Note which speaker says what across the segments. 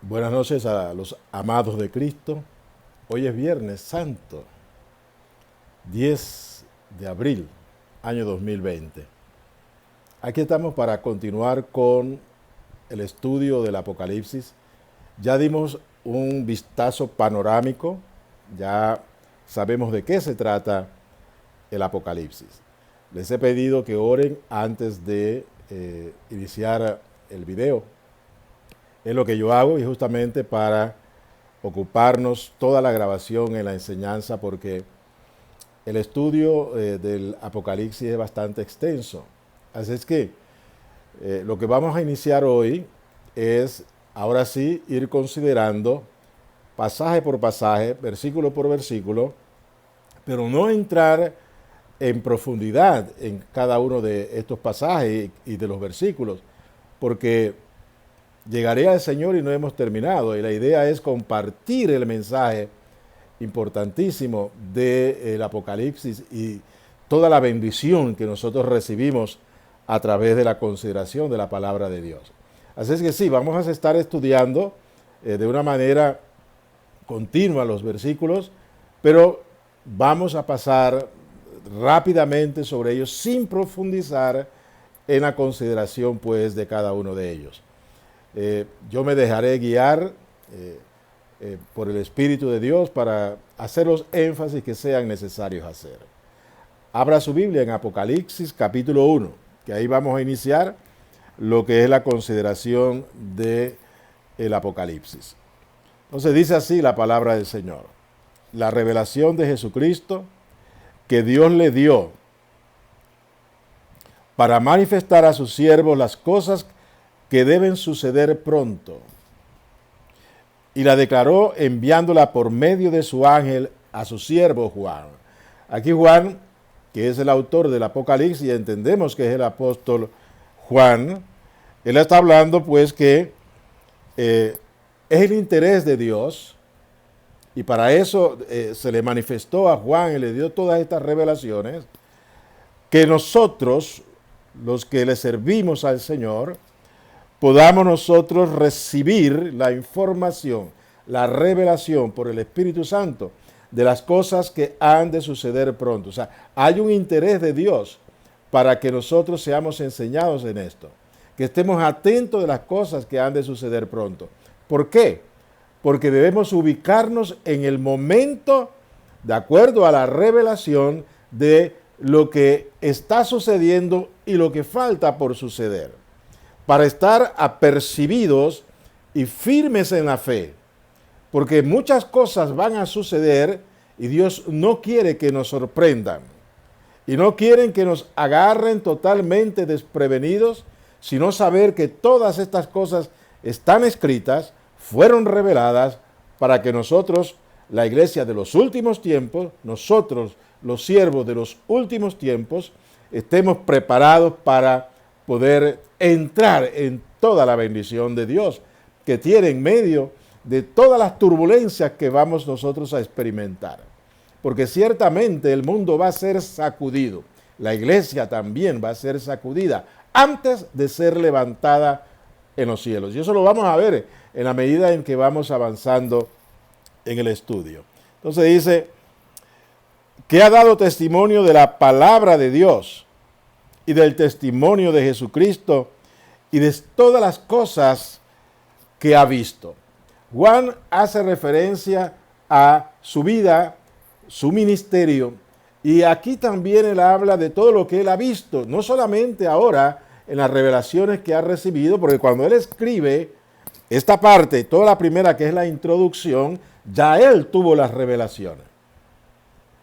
Speaker 1: Buenas noches a los amados de Cristo. Hoy es Viernes Santo, 10 de abril, año 2020. Aquí estamos para continuar con el estudio del Apocalipsis. Ya dimos un vistazo panorámico, ya sabemos de qué se trata el Apocalipsis. Les he pedido que oren antes de iniciar el video. Es lo que yo hago y justamente para ocuparnos toda la grabación en la enseñanza porque el estudio del Apocalipsis es bastante extenso. Así es que lo que vamos a iniciar hoy es, ahora sí, ir considerando pasaje por pasaje, versículo por versículo, pero no entrar en profundidad en cada uno de estos pasajes y de los versículos, porque llegaré al Señor y no hemos terminado. Y la idea es compartir el mensaje importantísimo del Apocalipsis y toda la bendición que nosotros recibimos a través de la consideración de la palabra de Dios. Así es que sí, vamos a estar estudiando de una manera continua los versículos, pero vamos a pasar rápidamente sobre ellos sin profundizar en la consideración pues de cada uno de ellos. Yo me dejaré guiar por el Espíritu de Dios para hacer los énfasis que sean necesarios hacer. Abra su Biblia en Apocalipsis capítulo 1, que ahí vamos a iniciar lo que es la consideración del Apocalipsis. Entonces dice así la palabra del Señor. La revelación de Jesucristo que Dios le dio para manifestar a sus siervos las cosas que deben suceder pronto. Y la declaró enviándola por medio de su ángel a su siervo Juan. Aquí Juan, que es el autor del Apocalipsis, y entendemos que es el apóstol Juan, él está hablando pues que es el interés de Dios, y para eso se le manifestó a Juan y le dio todas estas revelaciones, que nosotros, los que le servimos al Señor, podamos nosotros recibir la información, la revelación por el Espíritu Santo de las cosas que han de suceder pronto. O sea, hay un interés de Dios para que nosotros seamos enseñados en esto, que estemos atentos de las cosas que han de suceder pronto. ¿Por qué? Porque debemos ubicarnos en el momento de acuerdo a la revelación de lo que está sucediendo y lo que falta por suceder, para estar apercibidos y firmes en la fe, porque muchas cosas van a suceder y Dios no quiere que nos sorprendan y no quieren que nos agarren totalmente desprevenidos, sino saber que todas estas cosas están escritas, fueron reveladas para que nosotros, la iglesia de los últimos tiempos, nosotros, los siervos de los últimos tiempos, estemos preparados para poder entrar en toda la bendición de Dios que tiene en medio de todas las turbulencias que vamos nosotros a experimentar. Porque ciertamente el mundo va a ser sacudido, la iglesia también va a ser sacudida antes de ser levantada en los cielos. Y eso lo vamos a ver en la medida en que vamos avanzando en el estudio. Entonces dice que ha dado testimonio de la palabra de Dios y del testimonio de Jesucristo y de todas las cosas que ha visto. Juan hace referencia a su vida, su ministerio, y aquí también él habla de todo lo que él ha visto, no solamente ahora en las revelaciones que ha recibido, porque cuando él escribe esta parte, toda la primera que es la introducción, ya él tuvo las revelaciones.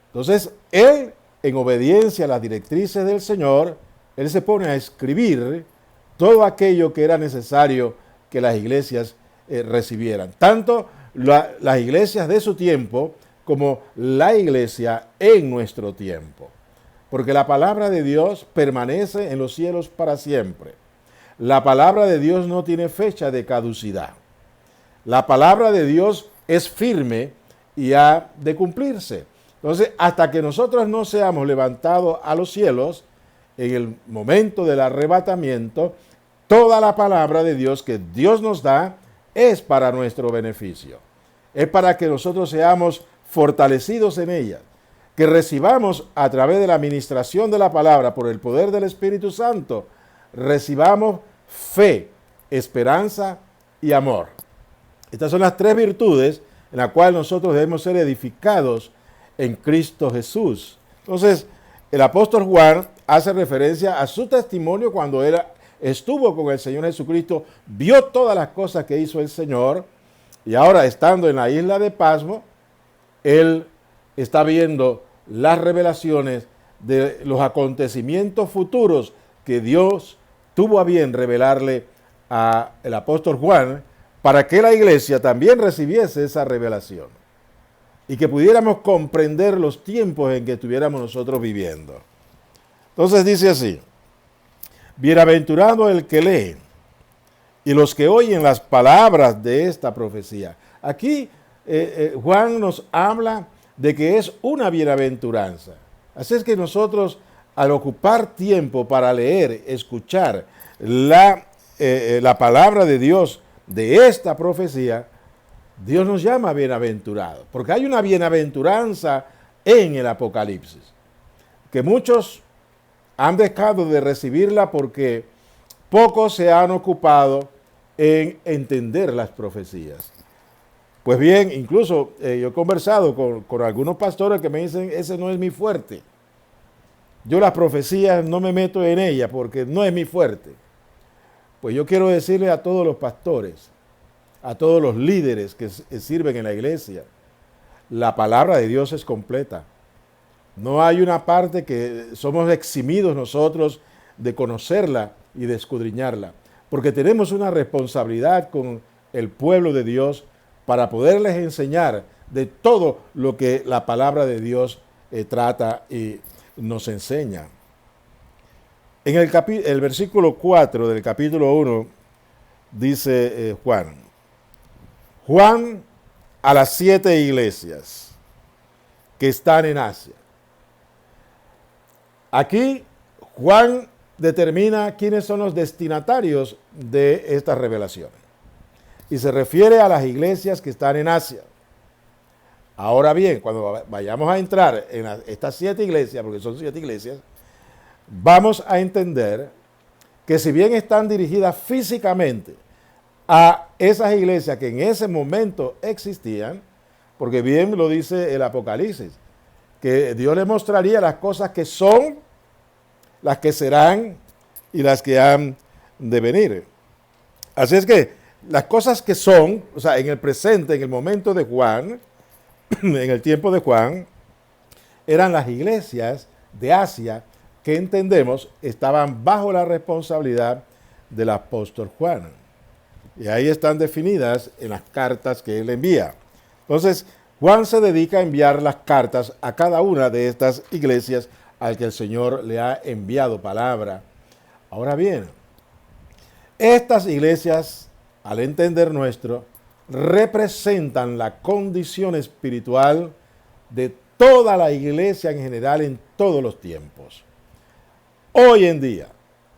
Speaker 1: Entonces, él, en obediencia a las directrices del Señor, él se pone a escribir todo aquello que era necesario que las iglesias recibieran. Tanto las iglesias de su tiempo como la iglesia en nuestro tiempo. Porque la palabra de Dios permanece en los cielos para siempre. La palabra de Dios no tiene fecha de caducidad. La palabra de Dios es firme y ha de cumplirse. Entonces, hasta que nosotros no seamos levantados a los cielos, en el momento del arrebatamiento, toda la palabra de Dios que Dios nos da es para nuestro beneficio. Es para que nosotros seamos fortalecidos en ellas, que recibamos a través de la administración de la palabra por el poder del Espíritu Santo, recibamos fe, esperanza y amor. Estas son las tres virtudes en las cuales nosotros debemos ser edificados en Cristo Jesús. Entonces, el apóstol Juan hace referencia a su testimonio cuando él estuvo con el Señor Jesucristo, vio todas las cosas que hizo el Señor, y ahora estando en la isla de Pasmo, él está viendo las revelaciones de los acontecimientos futuros que Dios tuvo a bien revelarle al apóstol Juan, para que la iglesia también recibiese esa revelación y que pudiéramos comprender los tiempos en que estuviéramos nosotros viviendo. Entonces dice así: bienaventurado el que lee y los que oyen las palabras de esta profecía. Aquí Juan nos habla de que es una bienaventuranza. Así es que nosotros, al ocupar tiempo para leer, escuchar la palabra de Dios de esta profecía, Dios nos llama bienaventurados, porque hay una bienaventuranza en el Apocalipsis, que muchos han dejado de recibirla porque pocos se han ocupado en entender las profecías. Pues bien, incluso yo he conversado con algunos pastores que me dicen, ese no es mi fuerte. Yo las profecías no me meto en ellas porque no es mi fuerte. Pues yo quiero decirle a todos los pastores, a todos los líderes que sirven en la iglesia, la palabra de Dios es completa. No hay una parte que somos eximidos nosotros de conocerla y de escudriñarla, porque tenemos una responsabilidad con el pueblo de Dios para poderles enseñar de todo lo que la palabra de Dios trata y nos enseña. En el versículo 4 del capítulo 1 dice Juan a las 7 iglesias que están en Asia. Aquí Juan determina quiénes son los destinatarios de estas revelaciones y se refiere a las iglesias que están en Asia. Ahora bien, cuando vayamos a entrar en estas 7 iglesias, porque son 7 iglesias, vamos a entender que si bien están dirigidas físicamente a esas iglesias que en ese momento existían, porque bien lo dice el Apocalipsis, que Dios le mostraría las cosas que son, las que serán y las que han de venir. Así es que las cosas que son, o sea, en el presente, en el momento de Juan, en el tiempo de Juan, eran las iglesias de Asia que entendemos estaban bajo la responsabilidad del apóstol Juan. Y ahí están definidas en las cartas que él envía. Entonces, Juan se dedica a enviar las cartas a cada una de estas iglesias al que el Señor le ha enviado palabra. Ahora bien, estas iglesias, al entender nuestro, representan la condición espiritual de toda la iglesia en general en todos los tiempos. Hoy en día,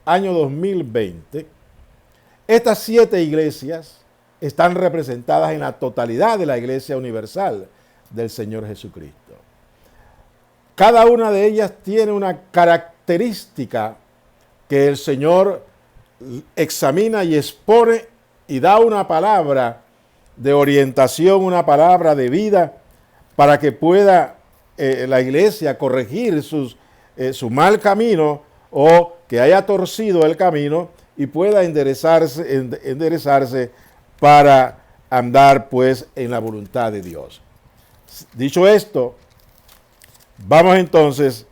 Speaker 1: año 2020, estas 7 iglesias están representadas en la totalidad de la iglesia universal del Señor Jesucristo. Cada una de ellas tiene una característica que el Señor examina y expone y da una palabra de orientación, una palabra de vida para que pueda la iglesia corregir su mal camino o que haya torcido el camino y pueda enderezarse para andar pues en la voluntad de Dios. Dicho esto, vamos entonces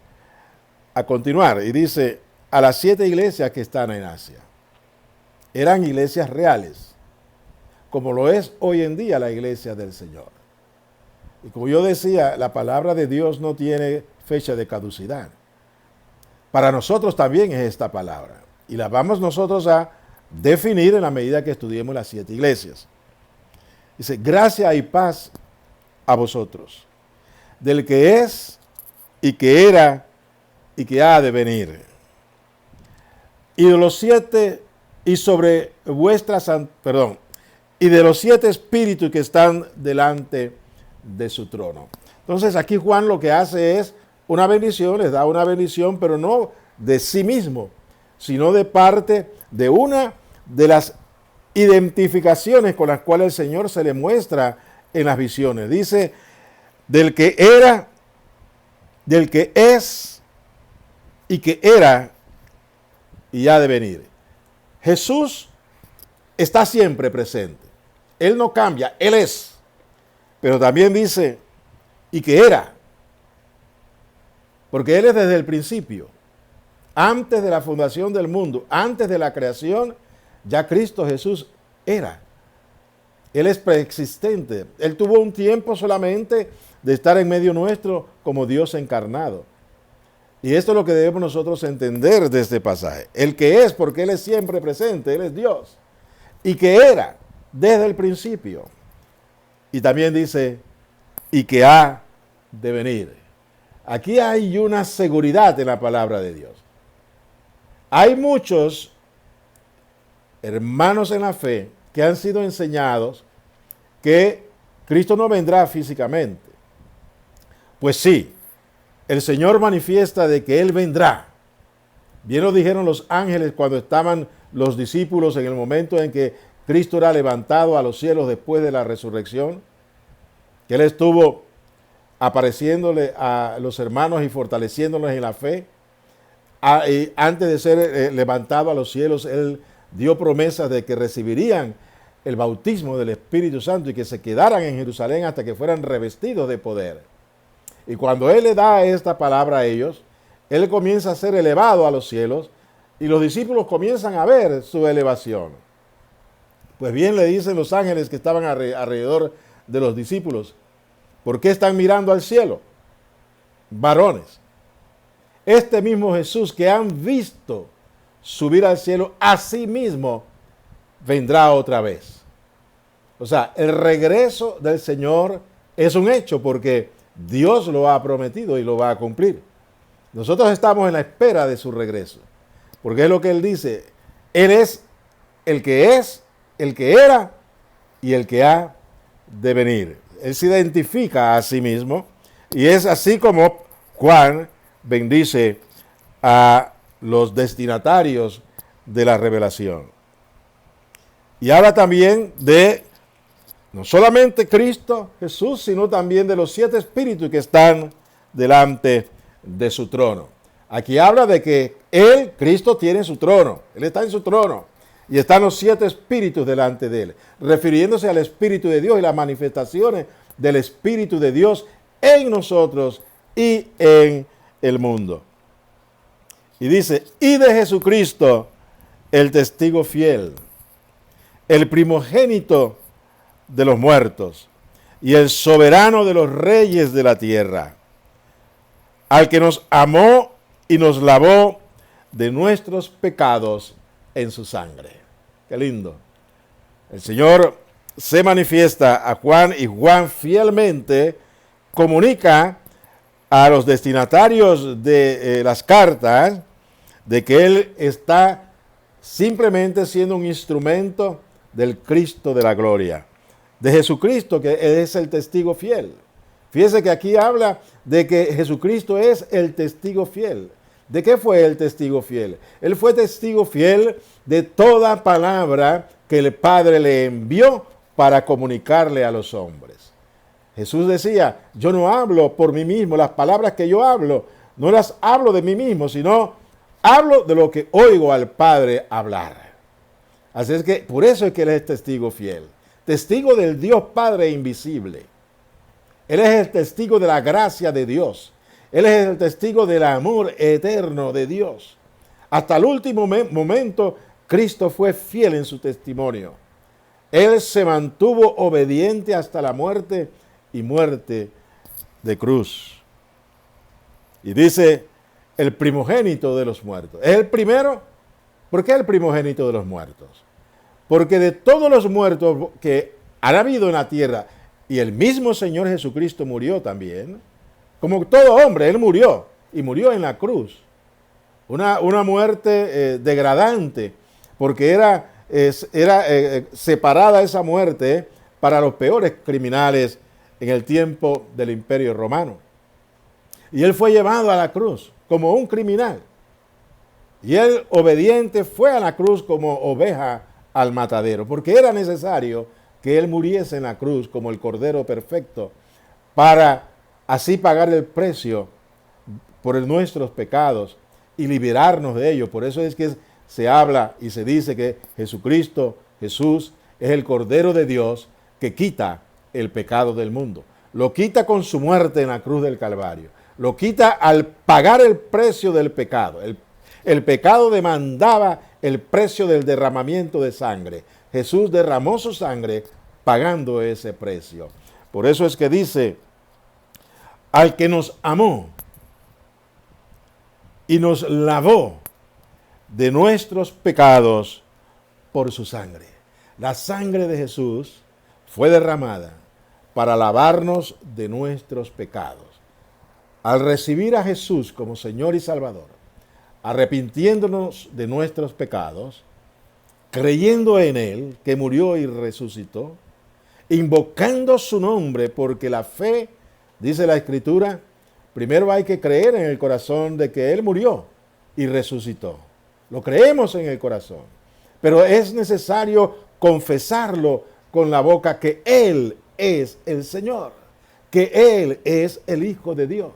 Speaker 1: a continuar. Y dice, a las 7 iglesias que están en Asia. Eran iglesias reales, como lo es hoy en día la iglesia del Señor. Y como yo decía, la palabra de Dios no tiene fecha de caducidad. Para nosotros también es esta palabra. Y la vamos nosotros a definir en la medida que estudiemos las 7 iglesias. Dice, gracia y paz a vosotros, del que es y que era y que ha de venir. Y de los 7 y sobre vuestras, y de los 7 espíritus que están delante de su trono. Entonces aquí Juan lo que hace es una bendición, les da una bendición, pero no de sí mismo, sino de parte de una de las identificaciones con las cuales el Señor se le muestra en las visiones. Dice, del que era, del que es y que era y ha de venir. Jesús está siempre presente. Él no cambia, Él es. Pero también dice, y que era. Porque Él es desde el principio. Antes de la fundación del mundo, antes de la creación, ya Cristo Jesús era. Él es preexistente. Él tuvo un tiempo solamente de estar en medio nuestro como Dios encarnado. Y esto es lo que debemos nosotros entender de este pasaje. El que es, porque Él es siempre presente, Él es Dios. Y que era desde el principio. Y también dice, y que ha de venir. Aquí hay una seguridad en la palabra de Dios. Hay muchos hermanos en la fe que han sido enseñados que Cristo no vendrá físicamente. Pues sí, el Señor manifiesta de que Él vendrá. Bien lo dijeron los ángeles cuando estaban los discípulos en el momento en que Cristo era levantado a los cielos después de la resurrección, que Él estuvo apareciéndole a los hermanos y fortaleciéndolos en la fe. Y antes de ser levantado a los cielos, Él dio promesas de que recibirían el bautismo del Espíritu Santo y que se quedaran en Jerusalén hasta que fueran revestidos de poder. Y cuando Él le da esta palabra a ellos, Él comienza a ser elevado a los cielos y los discípulos comienzan a ver su elevación. Pues bien le dicen los ángeles que estaban alrededor de los discípulos, ¿por qué están mirando al cielo? Varones. Este mismo Jesús que han visto subir al cielo, a sí mismo vendrá otra vez. O sea, el regreso del Señor es un hecho porque Dios lo ha prometido y lo va a cumplir. Nosotros estamos en la espera de su regreso, porque es lo que Él dice. Él es, el que era y el que ha de venir. Él se identifica a sí mismo y es así como Juan bendice a los destinatarios de la revelación. Y habla también de no solamente Cristo Jesús, sino también de los 7 espíritus que están delante de su trono. Aquí habla de que Él, Cristo, tiene su trono. Él está en su trono. Y están los 7 espíritus delante de Él, refiriéndose al Espíritu de Dios y las manifestaciones del Espíritu de Dios en nosotros y en el mundo. Y dice, y de Jesucristo, el testigo fiel, el primogénito de los muertos y el soberano de los reyes de la tierra, al que nos amó y nos lavó de nuestros pecados en su sangre. Qué lindo. El Señor se manifiesta a Juan y Juan fielmente comunica a los destinatarios de las cartas de que Él está simplemente siendo un instrumento del Cristo de la gloria, de Jesucristo, que es el testigo fiel. Fíjese que aquí habla de que Jesucristo es el testigo fiel. ¿De qué fue el testigo fiel? Él fue testigo fiel de toda palabra que el Padre le envió para comunicarle a los hombres. Jesús decía, yo no hablo por mí mismo, las palabras que yo hablo, no las hablo de mí mismo, sino hablo de lo que oigo al Padre hablar. Así es que, por eso es que Él es testigo fiel, testigo del Dios Padre invisible. Él es el testigo de la gracia de Dios. Él es el testigo del amor eterno de Dios. Hasta el último momento, Cristo fue fiel en su testimonio. Él se mantuvo obediente hasta la muerte y muerte de cruz. Y dice, el primogénito de los muertos. ¿Es el primero? ¿Por qué el primogénito de los muertos? Porque de todos los muertos que han habido en la tierra, y el mismo Señor Jesucristo murió también, como todo hombre, Él murió, y murió en la cruz. Una muerte degradante, porque era era separada esa muerte para los peores criminales en el tiempo del Imperio Romano. Y él fue llevado a la cruz como un criminal. Y él, obediente, fue a la cruz como oveja al matadero, porque era necesario que él muriese en la cruz como el Cordero perfecto, para así pagar el precio por nuestros pecados y liberarnos de ellos. Por eso es que se habla y se dice que Jesucristo, Jesús, es el Cordero de Dios que quita el pecado del mundo. Lo quita con su muerte en la cruz del Calvario. Lo quita al pagar el precio del pecado. El pecado demandaba el precio del derramamiento de sangre. Jesús derramó su sangre pagando ese precio. Por eso es que dice, al que nos amó y nos lavó de nuestros pecados por su sangre. La sangre de Jesús fue derramada para lavarnos de nuestros pecados. Al recibir a Jesús como Señor y Salvador, arrepintiéndonos de nuestros pecados, creyendo en Él, que murió y resucitó, invocando su nombre, porque la fe, dice la Escritura, primero hay que creer en el corazón de que Él murió y resucitó. Lo creemos en el corazón, pero es necesario confesarlo con la boca que Él es el Señor, que Él es el Hijo de Dios.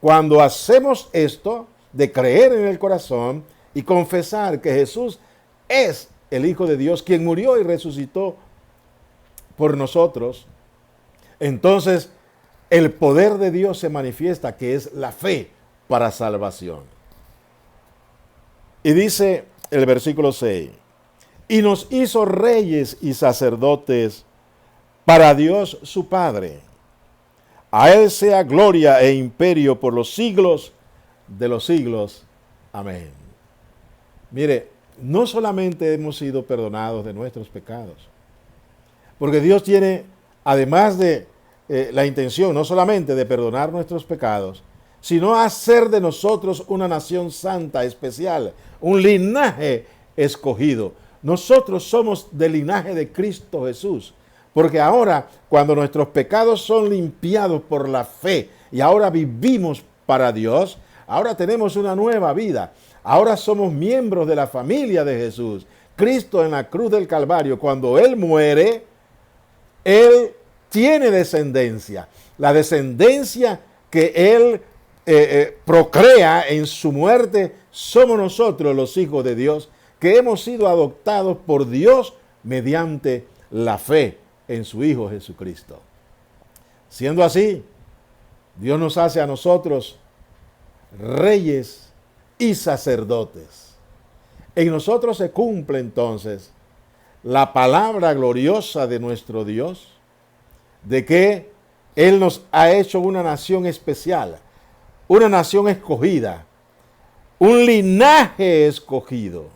Speaker 1: Cuando hacemos esto, de creer en el corazón y confesar que Jesús es el Hijo de Dios, quien murió y resucitó por nosotros, entonces el poder de Dios se manifiesta, que es la fe para salvación. Y dice el versículo 6, y nos hizo reyes y sacerdotes para Dios su Padre. A Él sea gloria e imperio por los siglos de los siglos. Amén. Mire, no solamente hemos sido perdonados de nuestros pecados, porque Dios tiene, además de la intención, no solamente de perdonar nuestros pecados, sino hacer de nosotros una nación santa, especial, un linaje escogido. Nosotros somos del linaje de Cristo Jesús, porque ahora, cuando nuestros pecados son limpiados por la fe y ahora vivimos para Dios, ahora tenemos una nueva vida. Ahora somos miembros de la familia de Jesús. Cristo en la cruz del Calvario, cuando Él muere, Él tiene descendencia. La descendencia que Él procrea en su muerte, somos nosotros los hijos de Dios, que hemos sido adoptados por Dios mediante la fe en su Hijo Jesucristo. Siendo así, Dios nos hace a nosotros reyes y sacerdotes. En nosotros se cumple entonces la palabra gloriosa de nuestro Dios, de que Él nos ha hecho una nación especial, una nación escogida, un linaje escogido.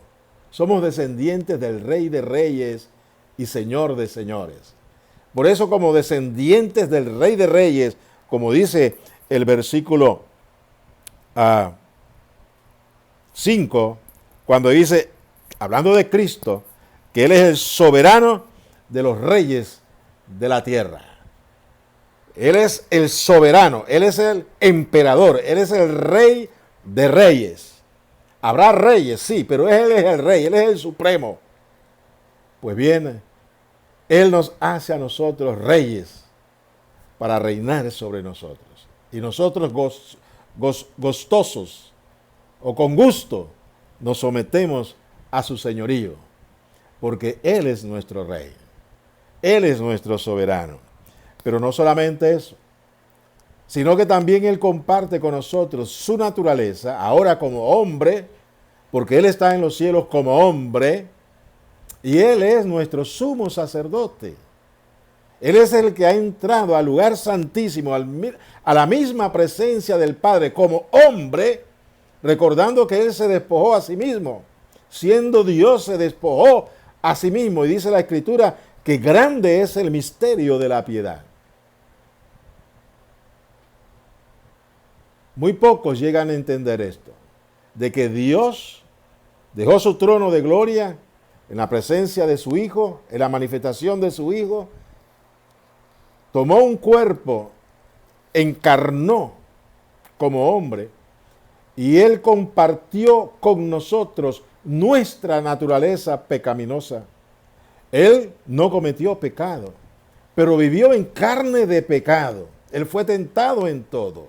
Speaker 1: Somos descendientes del Rey de Reyes y Señor de Señores. Por eso, como descendientes del Rey de Reyes, como dice el versículo 5, cuando dice, hablando de Cristo, que Él es el soberano de los reyes de la tierra. Él es el soberano, Él es el emperador, Él es el Rey de Reyes. Habrá reyes, sí, pero Él es el Rey, Él es el supremo. Pues bien, Él nos hace a nosotros reyes para reinar sobre nosotros. Y nosotros gustosos o con gusto nos sometemos a su señorío, porque Él es nuestro Rey. Él es nuestro soberano. Pero no solamente eso, sino que también Él comparte con nosotros su naturaleza, ahora como hombre, porque Él está en los cielos como hombre, y Él es nuestro sumo sacerdote. Él es el que ha entrado al lugar santísimo, a la misma presencia del Padre como hombre, recordando que Él se despojó a sí mismo. Siendo Dios, se despojó a sí mismo. Y dice la Escritura que grande es el misterio de la piedad. Muy pocos llegan a entender esto, de que Dios dejó su trono de gloria en la presencia de su Hijo, en la manifestación de su Hijo, tomó un cuerpo, encarnó como hombre, y Él compartió con nosotros nuestra naturaleza pecaminosa. Él no cometió pecado, pero vivió en carne de pecado. Él fue tentado en todo.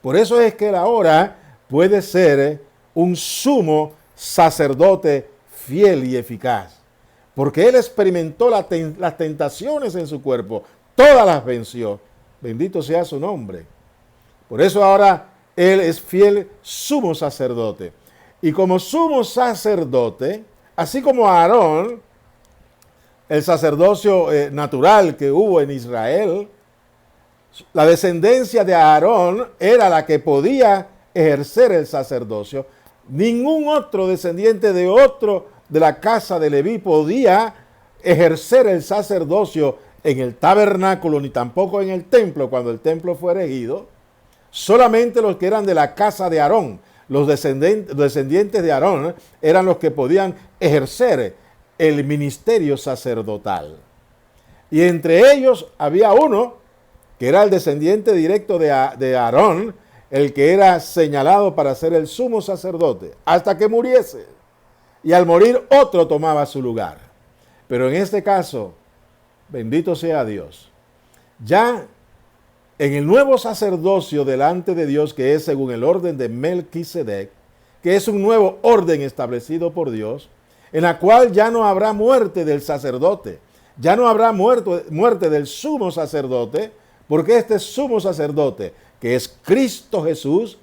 Speaker 1: Por eso es que Él ahora puede ser un sumo sacerdote fiel y eficaz. Porque Él experimentó las tentaciones en su cuerpo, todas las venció. Bendito sea su nombre. Por eso ahora Él es fiel sumo sacerdote. Y como sumo sacerdote, así como Aarón, el sacerdocio natural que hubo en Israel, la descendencia de Aarón era la que podía ejercer el sacerdocio. Ningún otro descendiente de otro de la casa de Leví podía ejercer el sacerdocio en el tabernáculo, ni tampoco en el templo, cuando el templo fue erigido. Solamente los que eran de la casa de Aarón, los descendientes de Aarón, eran los que podían ejercer el ministerio sacerdotal. Y entre ellos había uno que era el descendiente directo de Aarón, el que era señalado para ser el sumo sacerdote, hasta que muriese. Y al morir otro tomaba su lugar. Pero en este caso, bendito sea Dios, ya en el nuevo sacerdocio delante de Dios, que es según el orden de Melquisedec, que es un nuevo orden establecido por Dios, en la cual ya no habrá muerte del sacerdote, ya no habrá muerte del sumo sacerdote, porque este sumo sacerdote, que es Cristo Jesús,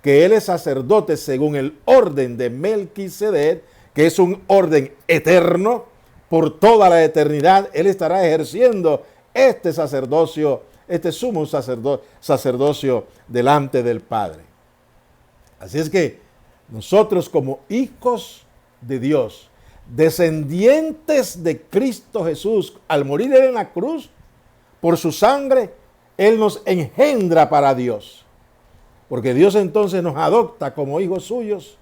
Speaker 1: que Él es sacerdote según el orden de Melquisedec, que es un orden eterno, por toda la eternidad, Él estará ejerciendo este sacerdocio, este sumo sacerdocio delante del Padre. Así es que nosotros como hijos de Dios, descendientes de Cristo Jesús, al morir Él en la cruz, por su sangre, Él nos engendra para Dios. Porque Dios entonces nos adopta como hijos suyos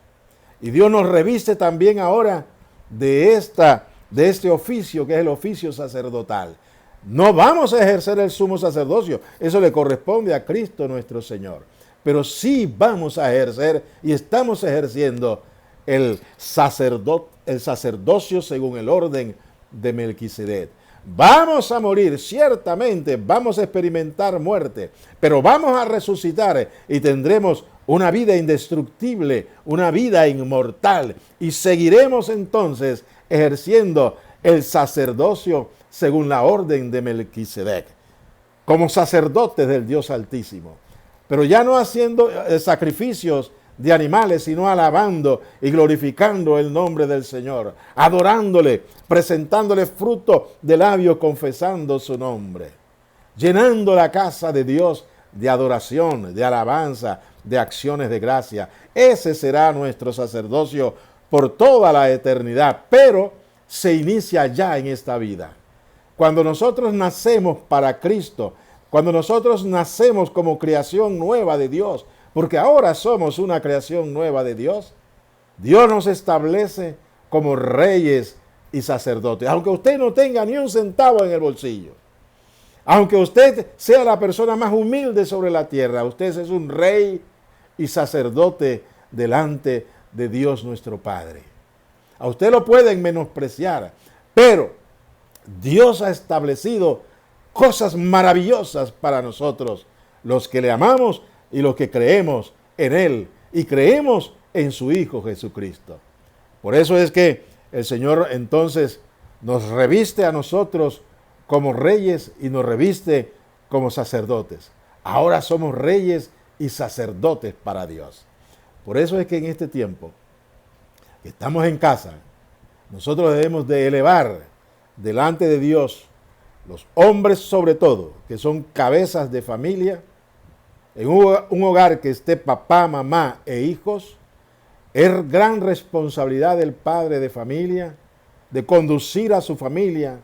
Speaker 1: y Dios nos reviste también ahora de este oficio que es el oficio sacerdotal. No vamos a ejercer el sumo sacerdocio, eso le corresponde a Cristo nuestro Señor. Pero sí vamos a ejercer y estamos ejerciendo el sacerdocio según el orden de Melquisedec. Vamos a morir, ciertamente, vamos a experimentar muerte, pero vamos a resucitar y tendremos una vida indestructible, una vida inmortal, y seguiremos entonces ejerciendo el sacerdocio según la orden de Melquisedec, como sacerdotes del Dios Altísimo, pero ya no haciendo sacrificios de animales, sino alabando y glorificando el nombre del Señor, adorándole, presentándole fruto de labios, confesando su nombre, llenando la casa de Dios de adoración, de alabanza, de acciones de gracia. Ese será nuestro sacerdocio por toda la eternidad, pero se inicia ya en esta vida. Cuando nosotros nacemos para Cristo, cuando nosotros nacemos como creación nueva de Dios, porque ahora somos una creación nueva de Dios, Dios nos establece como reyes y sacerdotes. Aunque usted no tenga ni un centavo en el bolsillo, aunque usted sea la persona más humilde sobre la tierra, usted es un rey y sacerdote delante de Dios nuestro Padre. A usted lo pueden menospreciar, pero Dios ha establecido cosas maravillosas para nosotros, los que le amamos y los que creemos en Él y creemos en su Hijo Jesucristo. Por eso es que el Señor entonces nos reviste a nosotros como reyes y nos reviste como sacerdotes. Ahora somos reyes y sacerdotes para Dios. Por eso es que en este tiempo que estamos en casa, nosotros debemos de elevar delante de Dios los hombres sobre todo, que son cabezas de familia, en un hogar que esté papá, mamá e hijos. Es gran responsabilidad del padre de familia de conducir a su familia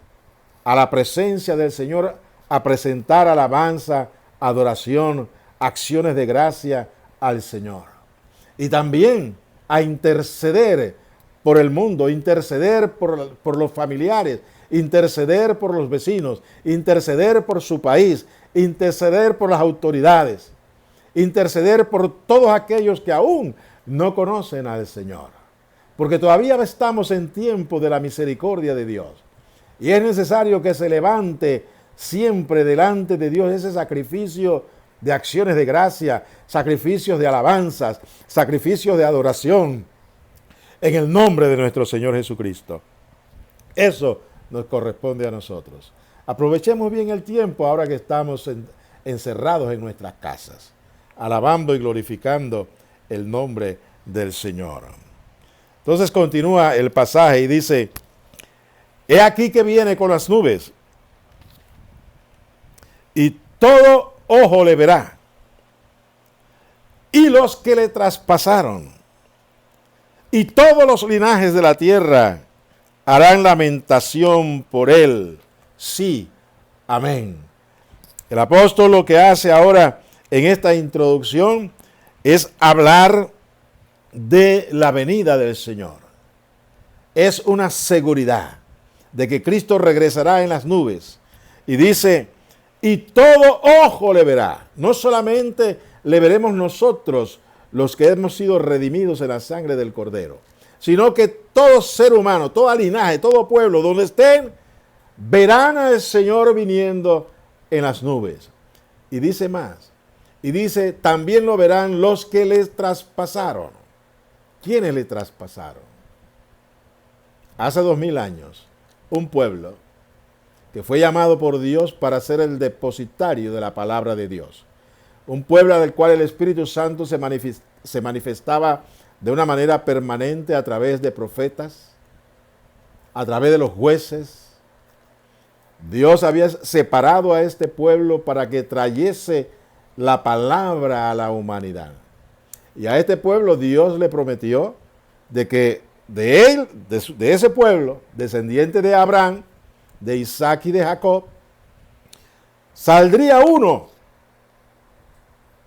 Speaker 1: a la presencia del Señor, a presentar alabanza, adoración, acciones de gracia al Señor. Y también a interceder por el mundo, interceder por los familiares, interceder por los vecinos, interceder por su país, interceder por las autoridades, interceder por todos aquellos que aún no conocen al Señor. Porque todavía estamos en tiempo de la misericordia de Dios. Y es necesario que se levante siempre delante de Dios ese sacrificio de acciones de gracia, sacrificios de alabanzas, sacrificios de adoración en el nombre de nuestro Señor Jesucristo. Eso nos corresponde a nosotros. Aprovechemos bien el tiempo ahora que estamos encerrados en nuestras casas, alabando y glorificando el nombre del Señor. Entonces continúa el pasaje y dice: he aquí que viene con las nubes, y todo ojo le verá, y los que le traspasaron, y todos los linajes de la tierra harán lamentación por él. Sí, amén. El apóstol lo que hace ahora en esta introducción es hablar de la venida del Señor. Es una seguridad de que Cristo regresará en las nubes. Y dice, y todo ojo le verá. No solamente le veremos nosotros, los que hemos sido redimidos en la sangre del Cordero, sino que todo ser humano, todo linaje, todo pueblo, donde estén, verán al Señor viniendo en las nubes. Y dice más, y dice, también lo verán los que les traspasaron. ¿Quiénes le traspasaron? Hace 2000 años, un pueblo que fue llamado por Dios para ser el depositario de la palabra de Dios. Un pueblo del cual el Espíritu Santo se manifestaba de una manera permanente a través de profetas, a través de los jueces. Dios había separado a este pueblo para que trayese la palabra a la humanidad. Y a este pueblo Dios le prometió de que de él, de ese pueblo, descendiente de Abraham, de Isaac y de Jacob, saldría uno,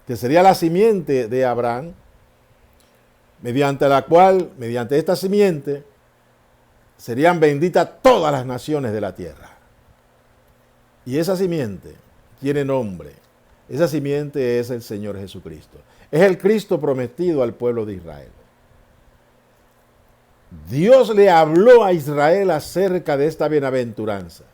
Speaker 1: que sería la simiente de Abraham, mediante la cual, mediante esta simiente, serían benditas todas las naciones de la tierra. Y esa simiente tiene nombre. Esa simiente es el Señor Jesucristo. Es el Cristo prometido al pueblo de Israel. Dios le habló a Israel acerca de esta bienaventuranza,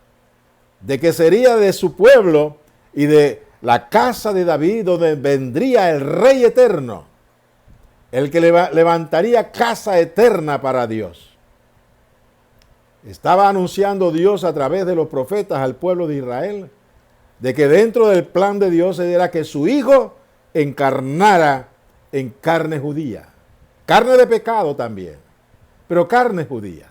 Speaker 1: de que sería de su pueblo y de la casa de David donde vendría el Rey eterno, el que levantaría casa eterna para Dios. Estaba anunciando Dios a través de los profetas al pueblo de Israel de que dentro del plan de Dios era que su Hijo encarnara en carne judía, carne de pecado también, pero carne judía,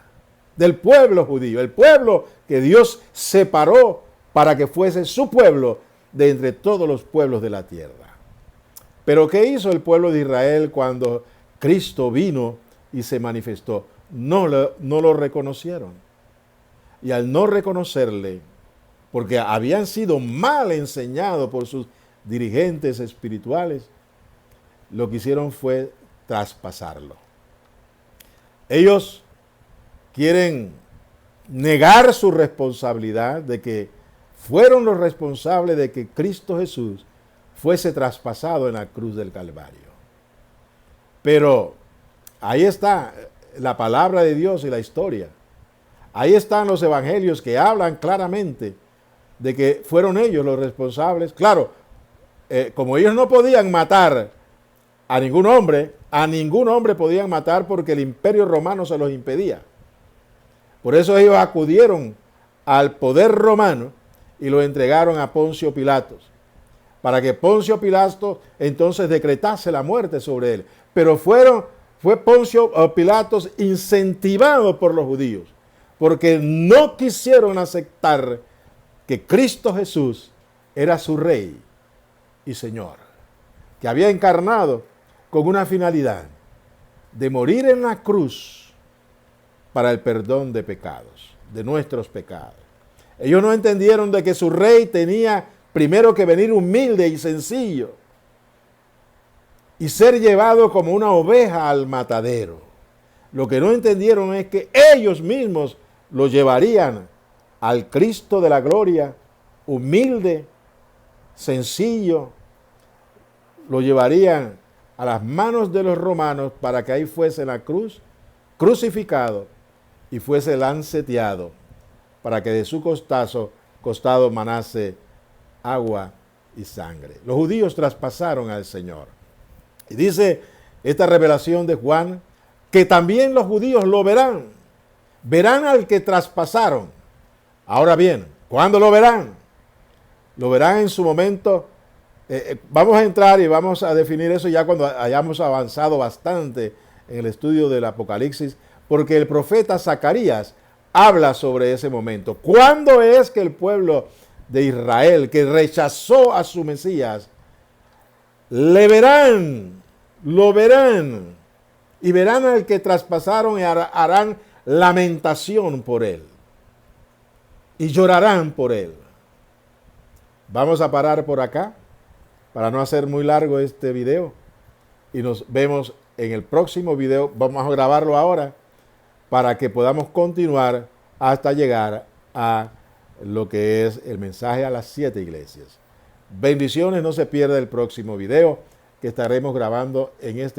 Speaker 1: del pueblo judío, el pueblo que Dios separó para que fuese su pueblo de entre todos los pueblos de la tierra. Pero ¿qué hizo el pueblo de Israel cuando Cristo vino y se manifestó? No lo reconocieron. Y al no reconocerle, porque habían sido mal enseñados por sus dirigentes espirituales, lo que hicieron fue traspasarlo. Ellos quieren negar su responsabilidad de que fueron los responsables de que Cristo Jesús fuese traspasado en la cruz del Calvario. Pero ahí está la palabra de Dios y la historia. Ahí están los evangelios que hablan claramente de que fueron ellos los responsables. Claro, como ellos no podían matar a ningún hombre podían matar porque el imperio romano se los impedía. Por eso ellos acudieron al poder romano y lo entregaron a Poncio Pilatos, para que Poncio Pilatos entonces decretase la muerte sobre él. Pero fue Poncio Pilatos incentivado por los judíos, porque no quisieron aceptar que Cristo Jesús era su Rey y Señor, que había encarnado con una finalidad de morir en la cruz para el perdón de pecados, de nuestros pecados. Ellos no entendieron de que su Rey tenía primero que venir humilde y sencillo y ser llevado como una oveja al matadero. Lo que no entendieron es que ellos mismos lo llevarían al Cristo de la gloria, humilde, sencillo, lo llevarían a las manos de los romanos para que ahí fuese la cruz, crucificado y fuese lanceteado, para que de su costado manase agua y sangre. Los judíos traspasaron al Señor. Y dice esta revelación de Juan, que también los judíos lo verán. Verán al que traspasaron. Ahora bien, ¿cuándo lo verán? Lo verán en su momento. Vamos a entrar y vamos a definir eso ya cuando hayamos avanzado bastante en el estudio del Apocalipsis, porque el profeta Zacarías habla sobre ese momento. ¿Cuándo es que el pueblo de Israel, que rechazó a su Mesías, le verán, lo verán, y verán al que traspasaron y harán lamentación por él, y llorarán por él? Vamos a parar por acá, para no hacer muy largo este video, y nos vemos en el próximo video. Vamos a grabarlo ahora, para que podamos continuar hasta llegar a lo que es el mensaje a las 7 iglesias. Bendiciones, no se pierda el próximo video que estaremos grabando en este